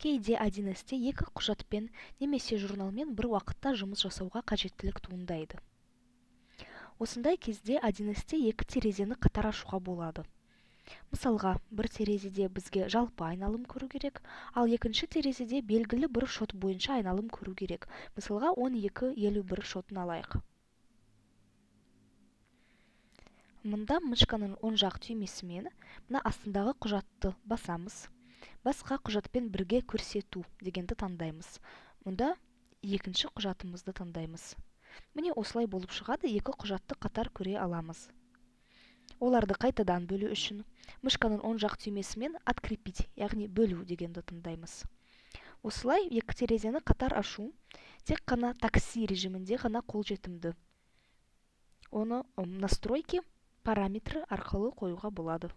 Кейде 1С екі құжатпен немесе журналмен бір уақытта жұмыс жасауға қажеттілік туындайды. Осындай кезде 1С екі терезені қатар ашуға болады. Мысалға, бір терезеде бізге жалпы айналым көру керек, ал екінші терезеде белгілі бір шот бойынша айналым көру керек. Мысалға, 12.51 шотын алайық. Мұнда мышканың оң жақ түймесімен мына астындағы құжатты басамыз. Басқа құжатпен бірге көрсету дегенді таңдаймыз. Мұнда екінші құжатымызды таңдаймыз. Міне осылай болып шығады, екі құжатты қатар көре аламыз. Оларды қайтадан бөлу үшін мышканың оң жақ түймесімен открепить, яғни бөлу дегенді таңдаймыз. Осылай екі терезені қатар ашу тек қана такси режимінде ғана қолжетімді. Оны настройки параметрі арқылы қоюға болады.